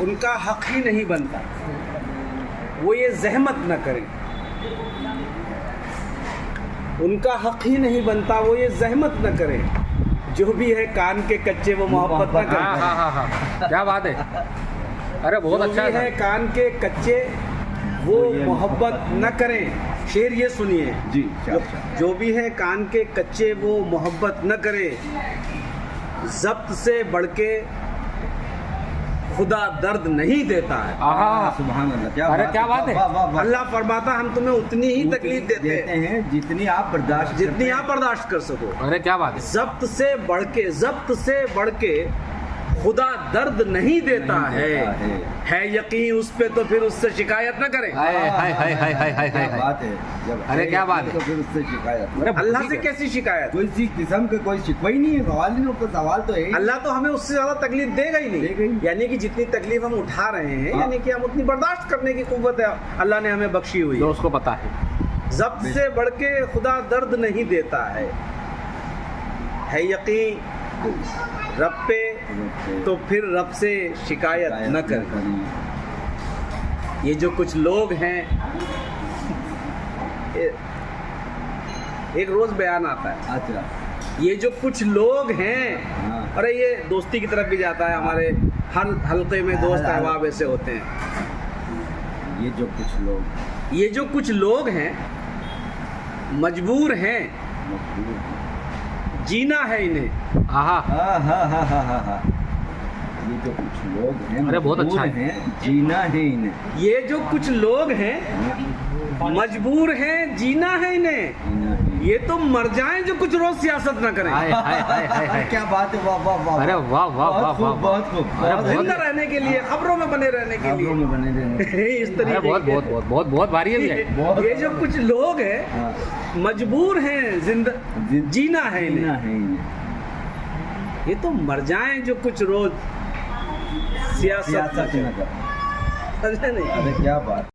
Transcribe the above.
उनका हक ही नहीं बनता, वो ये जहमत न करें। उनका हक ही नहीं बनता, वो ये जहमत न करें। जो भी है कान के कच्चे वो मोहब्बत न करें। हाँ, क्या बात है। अरे बहुत अच्छा है कान के कच्चे वो मोहब्बत न करें। शेर ये सुनिए जी। जो भी है कान के कच्चे वो मोहब्बत न करे, ज़ब्त से बढ़ के खुदा दर्द नहीं देता है। सुभान अल्लाह, अरे क्या बात है। अल्लाह फरमाता हम तुम्हें उतनी ही तकलीफ देते हैं जितनी आप बर्दाश्त कर सको। अरे क्या बात है। ज़ब्त से बढ़ के खुदा दर्द नहीं देता है यकीन उस पे तो फिर उससे शिकायत न करें। बात है। अरे क्या बात है। तो फिर उससे शिकायत, अल्लाह से कैसी शिकायत? कोई सी किस्म का कोई शिकवा ही नहीं है। सवाल तो है, अल्लाह तो हमें उससे ज्यादा तकलीफ देगा ही नहीं। यानी कि जितनी तकलीफ हम उठा रहे हैं, यानी कि हम उतनी बर्दाश्त करने की कुव्वत है अल्लाह ने हमें बख्शी हुई जो उसको पता है। ज़ब्त से बढ़ के खुदा दर्द नहीं देता है यकीन रब पे तो फिर रब से शिकायत न करें। ये जो कुछ लोग हैं, एक रोज बयान आता है। अच्छा। ये जो कुछ लोग हैं, अरे ये दोस्ती की तरफ भी जाता है। हमारे हर हल्के में दोस्त अहबाब ऐसे होते हैं। ये जो कुछ लोग हैं मजबूर हैं, जीना है इन्हें। ये जो कुछ लोग हैं, अरे बहुत अच्छा है, जीना है इन्हें। ये जो कुछ लोग हैं मजबूर हैं, जीना है इन्हें। ये तो मर जाएं जो कुछ रोज सियासत न करें। क्या बात है। वाह। अरे वाह बहुत खूब। जिंदा रहने के लिए, खबरों में बने रहने के लिए इस तरीके बहुत भारी है। ये जो कुछ लोग हैं मजबूर हैं, जीना है इन्हें। ये तो मर जाएं जो कुछ रोज सियासत न करें। अरे क्या बात।